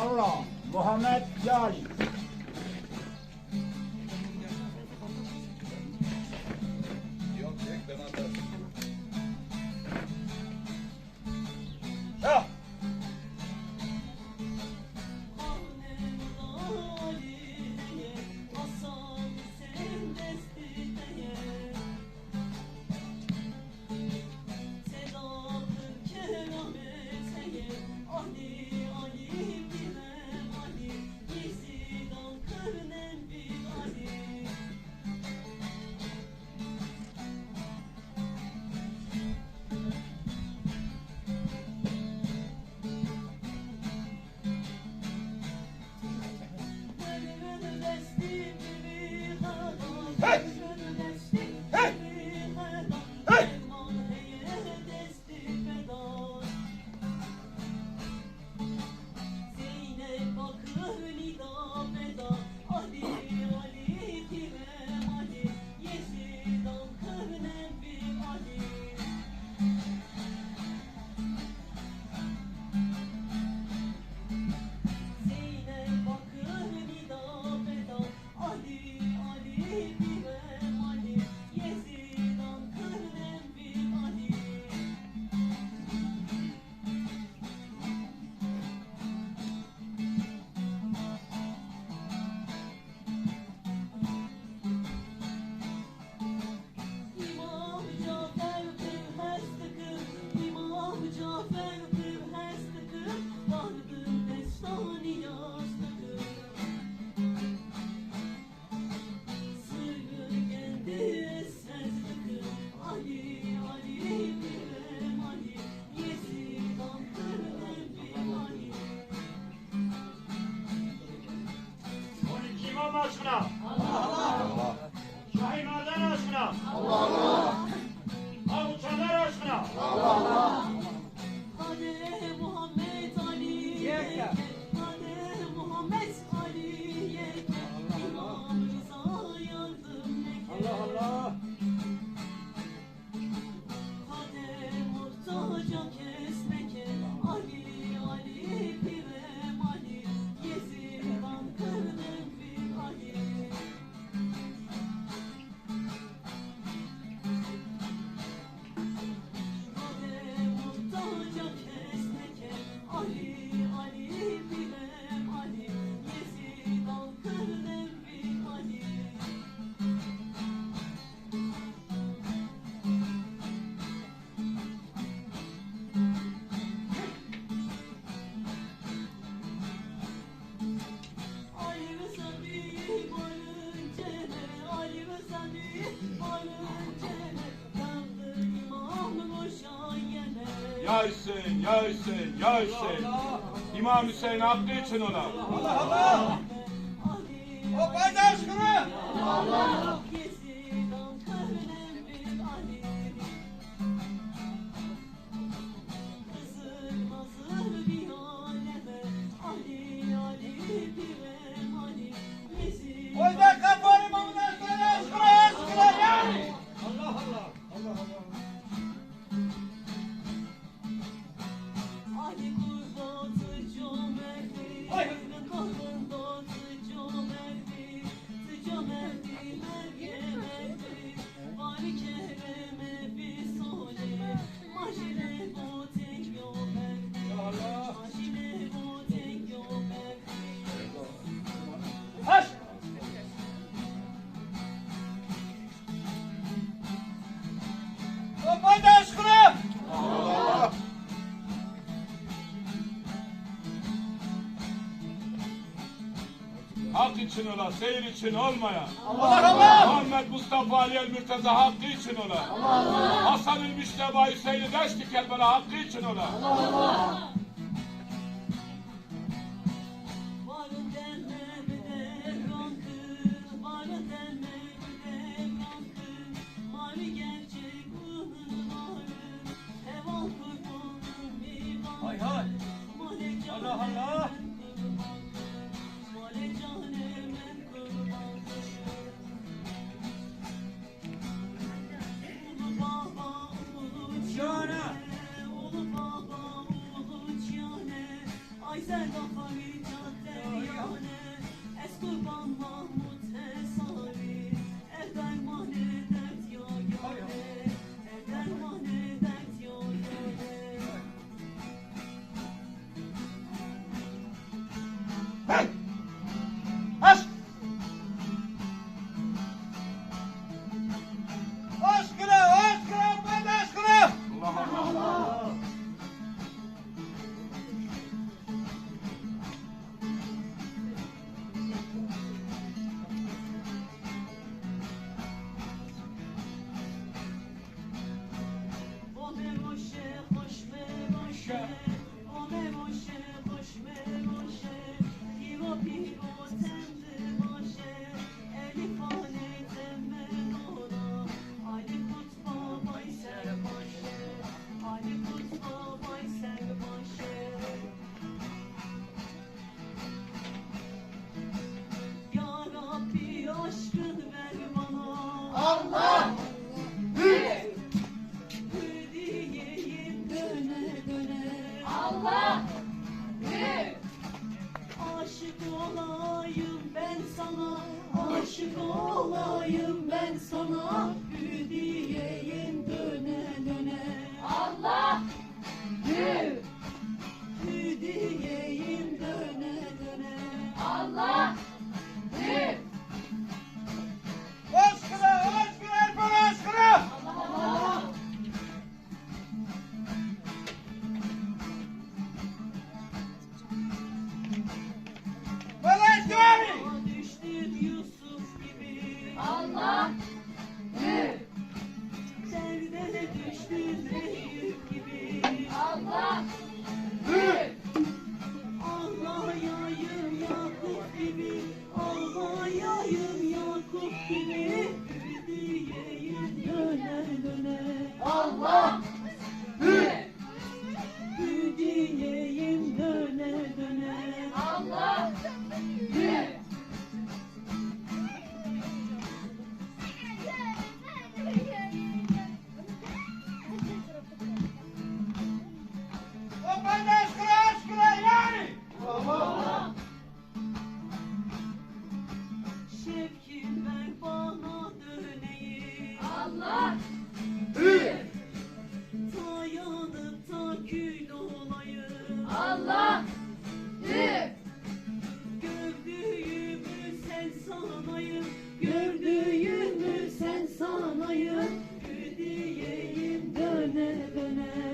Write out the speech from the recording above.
Allah Muhammed Yali. Yok çek ben atarım. Ya. İmam aşkına. Allah. Şahin Adan aşkına. Allah. Avuçanlar aşkına. Allah. Hadi Muhammed Ali'ye, hadi Muhammed Ali'ye, İmam Rıza yardım eke. Allah Allah. Hadi muhtaca kesmeke, Ali Ali pirem Ali, Yezid'dan kırdım bir Ali. Hadi muhtaca kesmeke, Ali Ali pirem Ali, Yezid'dan kırdım bir Ali. Ali Rıza bir varıncene, Ali Rıza bir varıncene, yandı imamın uşağıyene. Ya Hüseyin, ya Hüseyin, ya Hüseyin. İmam Hüseyin hakkı için ona. Allah Allah. Ali O bayda aşkına. Allah Yezid'dan kırnem bir Ali. Hızır mazır bir aleme, Ali Ali birem Ali, Yezid'dan Oyda kafanı mamdan sonra aşkına yani. Allah Allah. Allah Allah. Ali kurbatı cömerti, kalbında cömerti, cömerti mergemeti, var kereme bir sole, maşile bu tek cömerti, maşile bu tek cömerti. Haş. O bayda aşkına. Hak için ola, seyir için olmaya. Allah Allah. Muhammed Mustafa Ali El Mürteza hakkı için ola. Hasan-ül Müşteba Hüseyin-i Deşti Kerbela hakkı için ola. Varın deme bir devran kır, varın deme bir devran kır, mari gerçek ruhun varın, heval kurbanın bir varın. Hay hay. Allah Allah. Male canemen kurban. Ulu baba ulu Cane. ulu baba ulu cane, ay sen kafayı moşe, hoş me moşe. Ome moşe, hoş me moşe. Piro piro temde moşe. Elif ale temme nora. Ali kutba baysel moşe. Ali kutba baysel moşe. Ya Rabbi aşkın ver bana. Allah! Diyeyim döne döne. Allah! Aşık olayım ben sana. Aşık olayım ben sana. Diyeyim döne döne. Allah! Diyeyim döne döne. Allah! Aşkına, aşkına, Erpan aşkına! Melek yani! Düştün Yusuf gibi. Allah! Derdene düştün Eyüp gibi. Allah! Ağlayayım Yakup gibi. Ağlayayım Yakup gibi. Diyeyim döne döne. Allah! Diyeyim döne döne. Allah! O bende aşkına, aşkına yani! Şevkim ver bana döneyi. Allah! Dayanıp da kül olayım. Allah! Gördüğümü sen sanayım. Gördüğümü sen sanayım. Diyeyim döne döne.